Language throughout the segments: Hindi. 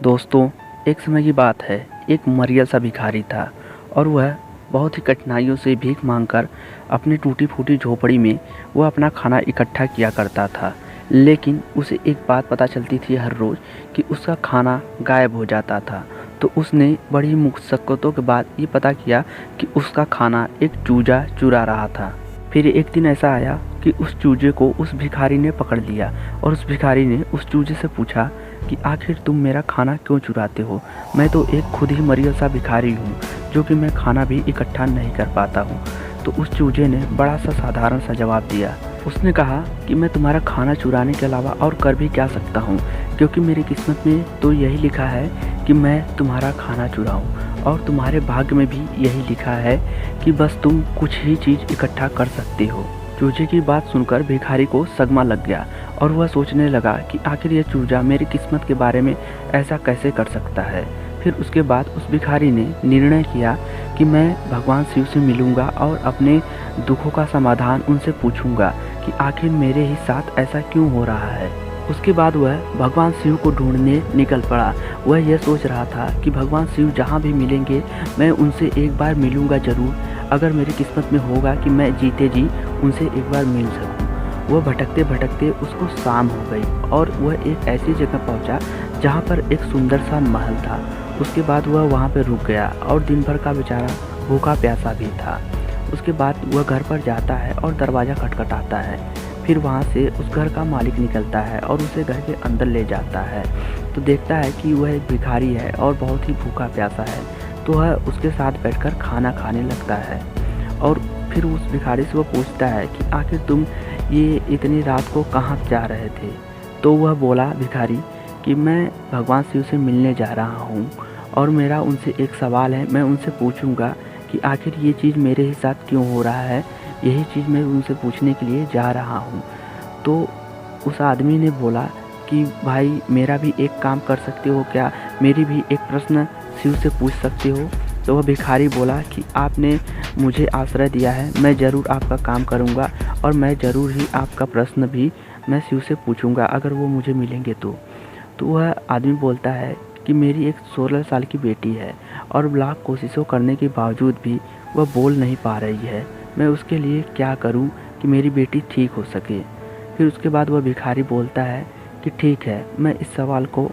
दोस्तों, एक समय की बात है। एक मरियल सा भिखारी था और वह बहुत ही कठिनाइयों से भीख मांगकर अपनी टूटी फूटी झोपड़ी में वह अपना खाना इकट्ठा किया करता था। लेकिन उसे एक बात पता चलती थी हर रोज़ कि उसका खाना गायब हो जाता था। तो उसने बड़ी मुशक्क़तों के बाद ये पता किया कि उसका खाना एक चूजा चुरा रहा था। फिर एक दिन ऐसा आया कि उस चूजे को उस भिखारी ने पकड़ लिया और उस भिखारी ने उस चूजे से पूछा कि आखिर तुम मेरा खाना क्यों चुराते हो? मैं तो एक खुद ही मरियल सा भिखारी हूँ जो कि मैं खाना भी इकट्ठा नहीं कर पाता हूँ। तो उस चूजे ने बड़ा सा साधारण सा जवाब दिया। उसने कहा कि मैं तुम्हारा खाना चुराने के अलावा और कर भी क्या सकता हूँ, क्योंकि मेरी किस्मत में तो यही लिखा है कि मैं तुम्हारा खाना चुराऊँ, और तुम्हारे भाग्य में भी यही लिखा है कि बस तुम कुछ ही चीज़ इकट्ठा कर सकते हो। चूजे की बात सुनकर भिखारी को सदमा लग गया और वह सोचने लगा कि आखिर यह चूजा मेरी किस्मत के बारे में ऐसा कैसे कर सकता है। फिर उसके बाद उस भिखारी ने निर्णय किया कि मैं भगवान शिव से मिलूंगा और अपने दुखों का समाधान उनसे पूछूंगा कि आखिर मेरे ही साथ ऐसा क्यों हो रहा है। उसके बाद वह भगवान शिव को ढूंढने निकल पड़ा। वह यह सोच रहा था कि भगवान शिव जहाँ भी मिलेंगे मैं उनसे एक बार मिलूंगा ज़रूर, अगर मेरी किस्मत में होगा कि मैं जीते जी उनसे एक बार मिल सकूं। वह भटकते भटकते उसको शाम हो गई और वह एक ऐसी जगह पहुंचा जहां पर एक सुंदर सा महल था। उसके बाद वह वहां पर रुक गया और दिन भर का बेचारा भूखा प्यासा भी था। उसके बाद वह घर पर जाता है और दरवाज़ा खटखटाता है। फिर वहां से उस घर का मालिक निकलता है और उसे घर के अंदर ले जाता है। तो देखता है कि वह एक भिखारी है और बहुत ही भूखा प्यासा है। तो वह उसके साथ बैठकर खाना खाने लगता है और फिर उस भिखारी से वो पूछता है कि आखिर तुम ये इतनी रात को कहाँ जा रहे थे? तो वह बोला भिखारी कि मैं भगवान शिव से मिलने जा रहा हूँ और मेरा उनसे एक सवाल है। मैं उनसे पूछूंगा कि आखिर ये चीज़ मेरे ही साथ क्यों हो रहा है, यही चीज़ मैं उनसे पूछने के लिए जा रहा हूँ। तो उस आदमी ने बोला कि भाई मेरा भी एक काम कर सकते हो क्या, मेरी भी एक प्रश्न शिव से पूछ सकते हो? तो वह भिखारी बोला कि आपने मुझे आश्रय दिया है, मैं ज़रूर आपका काम करूँगा और मैं ज़रूर ही आपका प्रश्न भी मैं शिव से पूछूँगा अगर वो मुझे मिलेंगे तो। तो वह आदमी बोलता है कि मेरी एक 16 साल की बेटी है और लाख कोशिशों करने के बावजूद भी वह बोल नहीं पा रही है। मैं उसके लिए क्या करूं कि मेरी बेटी ठीक हो सके? फिर उसके बाद वह भिखारी बोलता है कि ठीक है, मैं इस सवाल को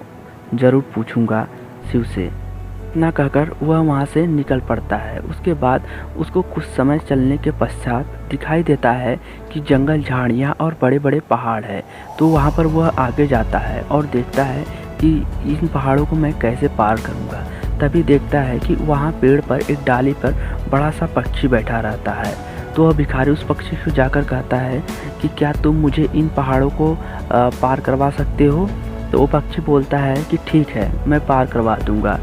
ज़रूर पूछूंगा शिव से। इतना कहकर वह वहाँ से निकल पड़ता है। उसके बाद उसको कुछ समय चलने के पश्चात दिखाई देता है कि जंगल, झाड़ियाँ और बड़े बड़े पहाड़ है। तो वहाँ पर वह आगे जाता है और देखता है कि इन पहाड़ों को मैं कैसे पार करूँगा। तभी देखता है कि वहाँ पेड़ पर एक डाली पर बड़ा सा पक्षी बैठा रहता है। तो वह भिखारी उस पक्षी को जाकर कहता है कि क्या तुम मुझे इन पहाड़ों को पार करवा सकते हो? तो वो पक्षी बोलता है कि ठीक है, मैं पार करवा दूँगा।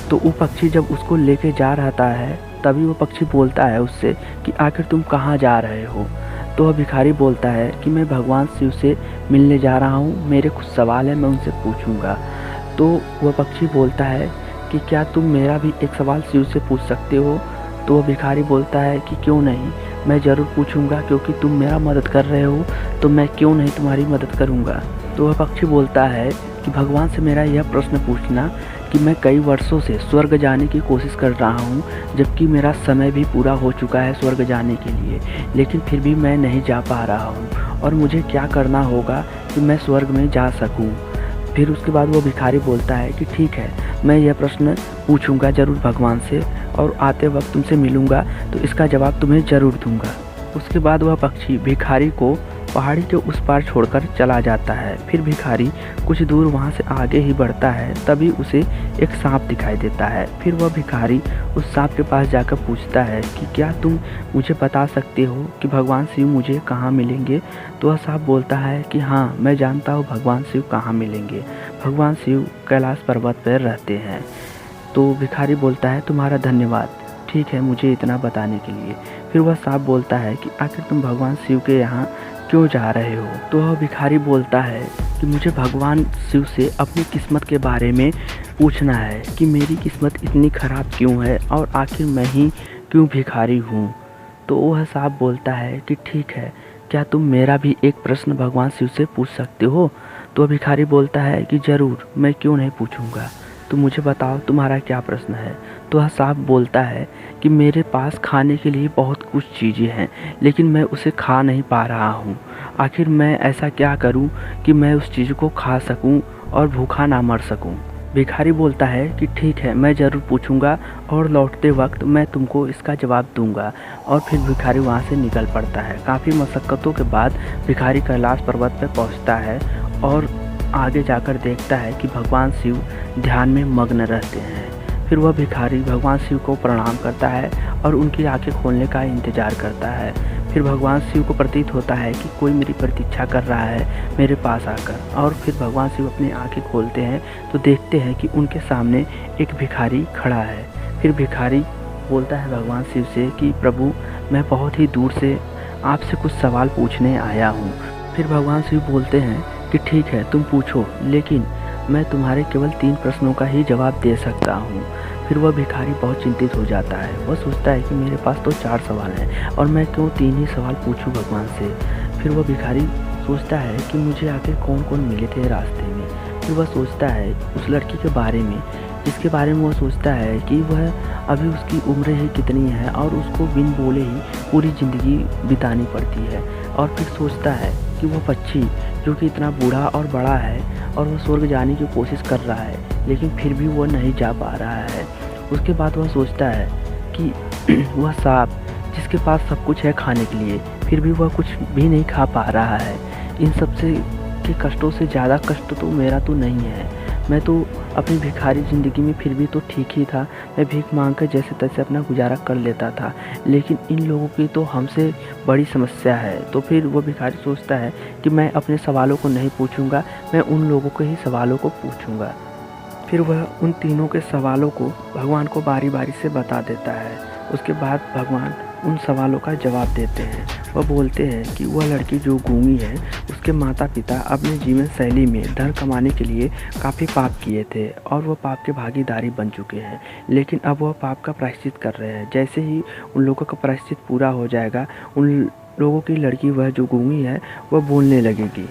तो वो पक्षी जब उसको लेके जा रहता है तभी वो पक्षी बोलता है उससे कि आखिर तुम कहाँ जा रहे हो? तो वह भिखारी बोलता है कि मैं भगवान शिव से मिलने जा रहा हूँ, मेरे कुछ सवाल हैं, मैं उनसे पूछूंगा। तो वह पक्षी बोलता है कि क्या तुम मेरा भी एक सवाल शिव से पूछ सकते हो? तो वह भिखारी बोलता है कि क्यों नहीं, मैं ज़रूर पूछूंगा, क्योंकि तुम मेरा मदद कर रहे हो तो मैं क्यों नहीं तुम्हारी मदद करूँगा। तो वह पक्षी बोलता है कि भगवान से मेरा यह प्रश्न पूछना कि मैं कई वर्षों से स्वर्ग जाने की कोशिश कर रहा हूँ, जबकि मेरा समय भी पूरा हो चुका है स्वर्ग जाने के लिए, लेकिन फिर भी मैं नहीं जा पा रहा हूँ और मुझे क्या करना होगा कि मैं स्वर्ग में जा सकूँ। फिर उसके बाद वो भिखारी बोलता है कि ठीक है, मैं यह प्रश्न पूछूंगा ज़रूर भगवान से और आते वक्त तुमसे मिलूँगा तो इसका जवाब तुम्हें ज़रूर दूँगा। उसके बाद वह पक्षी भिखारी को पहाड़ी के उस पार छोड़कर चला जाता है। फिर भिखारी कुछ दूर वहाँ से आगे ही बढ़ता है, तभी उसे एक सांप दिखाई देता है। फिर वह भिखारी उस सांप के पास जाकर पूछता है कि क्या तुम मुझे बता सकते हो कि भगवान शिव मुझे कहाँ मिलेंगे? तो वह सांप बोलता है कि हाँ, मैं जानता हूँ भगवान शिव कहाँ मिलेंगे। भगवान शिव कैलाश पर्वत पर रहते हैं। तो भिखारी बोलता है तुम्हारा धन्यवाद, ठीक है, मुझे इतना बताने के लिए। फिर वह सांप बोलता है कि आखिर तुम भगवान शिव के यहाँ क्यों जा रहे हो? तो वह भिखारी बोलता है कि मुझे भगवान शिव से अपनी किस्मत के बारे में पूछना है कि मेरी किस्मत इतनी ख़राब क्यों है और आखिर मैं ही क्यों भिखारी हूँ। तो वह सांप बोलता है कि ठीक है, क्या तुम मेरा भी एक प्रश्न भगवान शिव से पूछ सकते हो? तो भिखारी बोलता है कि ज़रूर, मैं क्यों नहीं पूछूंगा, तो मुझे बताओ तुम्हारा क्या प्रश्न है। तो वह सांप बोलता है कि मेरे पास खाने के लिए बहुत कुछ चीज़ें हैं, लेकिन मैं उसे खा नहीं पा रहा हूँ। आखिर मैं ऐसा क्या करूँ कि मैं उस चीज़ को खा सकूँ और भूखा ना मर सकूँ। भिखारी बोलता है कि ठीक है, मैं ज़रूर पूछूंगा और लौटते वक्त मैं तुमको इसका जवाब दूंगा। और फिर भिखारी वहाँ से निकल पड़ता है। काफ़ी मशक्क़तों के बाद भिखारी कैलाश पर्वत पर पहुँचता है और आगे जाकर देखता है कि भगवान शिव ध्यान में मग्न रहते हैं। फिर वह भिखारी भगवान शिव को प्रणाम करता है और उनकी आंखें खोलने का इंतज़ार करता है। फिर भगवान शिव को प्रतीत होता है कि कोई मेरी प्रतीक्षा कर रहा है मेरे पास आकर। और फिर भगवान शिव अपनी आंखें खोलते हैं तो देखते हैं कि उनके सामने एक भिखारी खड़ा है। फिर भिखारी बोलता है भगवान शिव से कि प्रभु, मैं बहुत ही दूर से आपसे कुछ सवाल पूछने आया हूँ। फिर भगवान शिव बोलते हैं कि ठीक है, तुम पूछो, लेकिन मैं तुम्हारे केवल 3 प्रश्नों का ही जवाब दे सकता हूँ। फिर वह भिखारी बहुत चिंतित हो जाता है। वह सोचता है कि मेरे पास तो 4 सवाल हैं और मैं क्यों 3 ही सवाल पूछूं भगवान से। फिर वह भिखारी सोचता है कि मुझे आखिर कौन कौन मिले थे रास्ते में। फिर वह सोचता है उस लड़की के बारे में, जिसके बारे में वह सोचता है कि वह अभी उसकी उम्र ही कितनी है और उसको बिन बोले ही पूरी ज़िंदगी बितानी पड़ती है। और फिर सोचता है कि वह पक्षी जो कि इतना बूढ़ा और बड़ा है और वह स्वर्ग जाने की कोशिश कर रहा है, लेकिन फिर भी वह नहीं जा पा रहा है। उसके बाद वह सोचता है कि वह सांप जिसके पास सब कुछ है खाने के लिए, फिर भी वह कुछ भी नहीं खा पा रहा है। इन सबसे के कष्टों से ज़्यादा कष्ट तो मेरा तो नहीं है। मैं तो अपनी भिखारी ज़िंदगी में फिर भी तो ठीक ही था। मैं भीख मांग कर जैसे तैसे अपना गुजारा कर लेता था, लेकिन इन लोगों की तो हमसे बड़ी समस्या है। तो फिर वो भिखारी सोचता है कि मैं अपने सवालों को नहीं पूछूंगा, मैं उन लोगों के ही सवालों को पूछूंगा। फिर वह उन तीनों के सवालों को भगवान को बारी बारी से बता देता है। उसके बाद भगवान उन सवालों का जवाब देते हैं। वह बोलते हैं कि वह लड़की जो गूंगी है, उसके माता पिता अपने जीवन शैली में धन कमाने के लिए काफ़ी पाप किए थे और वह पाप के भागीदारी बन चुके हैं, लेकिन अब वह पाप का प्रायश्चित कर रहे हैं। जैसे ही उन लोगों का प्रायश्चित पूरा हो जाएगा, उन लोगों की लड़की वह जो गूंगी है वह बोलने लगेगी।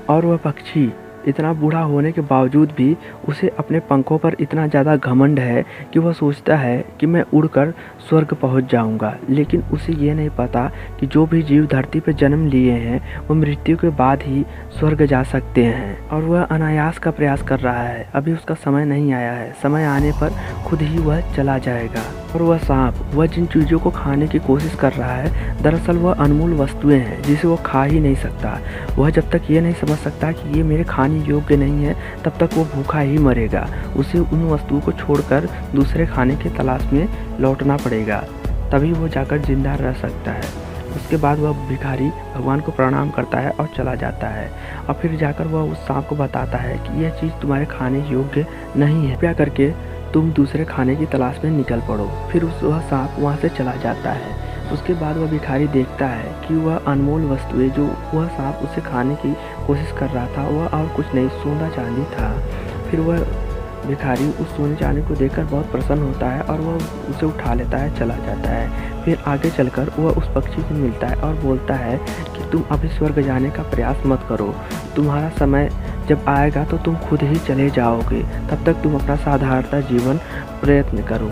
और वह पक्षी इतना बूढ़ा होने के बावजूद भी उसे अपने पंखों पर इतना ज़्यादा घमंड है कि वह सोचता है कि मैं उड़कर स्वर्ग पहुंच जाऊंगा। लेकिन उसे ये नहीं पता कि जो भी जीव धरती पर जन्म लिए हैं वो मृत्यु के बाद ही स्वर्ग जा सकते हैं। और वह अनायास का प्रयास कर रहा है। अभी उसका समय नहीं आया है, समय आने पर खुद ही वह चला जाएगा। और वह सांप, वह जिन चीज़ों को खाने की कोशिश कर रहा है, दरअसल वह अनमोल वस्तुएं हैं जिसे वो खा ही नहीं सकता। वह जब तक ये नहीं समझ सकता कि ये मेरे खाने योग्य नहीं है, तब तक वो भूखा ही मरेगा। उसे उन वस्तुओं को छोड़कर दूसरे खाने की तलाश में लौटना पड़ेगा, तभी वो जाकर जिंदा रह सकता है। उसके बाद वह भिखारी भगवान को प्रणाम करता है और चला जाता है। और फिर जाकर वह उस सांप को बताता है कि यह चीज़ तुम्हारे खाने योग्य नहीं है, कृपया करके तुम दूसरे खाने की तलाश में निकल पड़ो। फिर वह सांप वहाँ से चला जाता है। उसके बाद वह भिखारी देखता है कि वह अनमोल वस्तुएं जो वह सांप उसे खाने की कोशिश कर रहा था, वह और कुछ नहीं, सोना चांदी था। फिर वह भिखारी उस सोने चांदी को देखकर बहुत प्रसन्न होता है और वह उसे उठा लेता है, चला जाता है। फिर आगे चलकर वह उस पक्षी से मिलता है और बोलता है कि तुम अभी स्वर्ग जाने का प्रयास मत करो, तुम्हारा समय जब आएगा तो तुम खुद ही चले जाओगे, तब तक तुम अपना साधारणता जीवन प्रयत्न करो।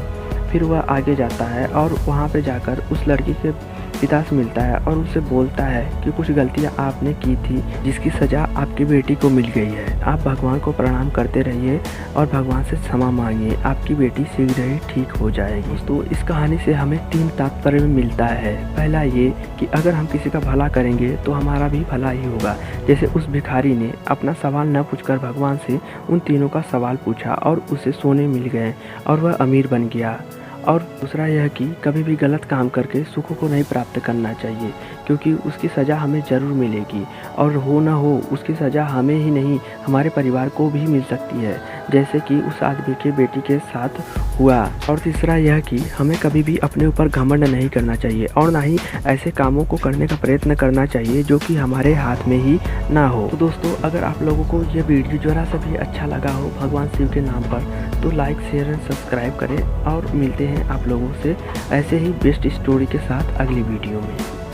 फिर वह आगे जाता है और वहाँ पे जाकर उस लड़की के पिता से मिलता है और उससे बोलता है कि कुछ गलतियाँ आपने की थी जिसकी सज़ा आपकी बेटी को मिल गई है। आप भगवान को प्रणाम करते रहिए और भगवान से क्षमा मांगिए, आपकी बेटी शीघ्र ही ठीक हो जाएगी। तो इस कहानी से हमें 3 तात्पर्य मिलता है। पहला ये कि अगर हम किसी का भला करेंगे तो हमारा भी भला ही होगा। जैसे उस भिखारी ने अपना सवाल न पूछकर भगवान से उन तीनों का सवाल पूछा और उसे सोने मिल गए और वह अमीर बन गया। और दूसरा यह कि कभी भी गलत काम करके सुखों को नहीं प्राप्त करना चाहिए, क्योंकि उसकी सज़ा हमें ज़रूर मिलेगी। और हो ना हो उसकी सज़ा हमें ही नहीं, हमारे परिवार को भी मिल सकती है, जैसे कि उस आदमी के बेटी के साथ हुआ। और तीसरा यह कि हमें कभी भी अपने ऊपर घमंड नहीं करना चाहिए और ना ही ऐसे कामों को करने का प्रयत्न करना चाहिए जो कि हमारे हाथ में ही ना हो। तो दोस्तों, अगर आप लोगों को ये वीडियो ज़रा सा भी अच्छा लगा हो भगवान शिव के नाम पर, तो लाइक, शेयर एंड सब्सक्राइब करें। और मिलते हैं आप लोगों से ऐसे ही बेस्ट स्टोरी के साथ अगली वीडियो में।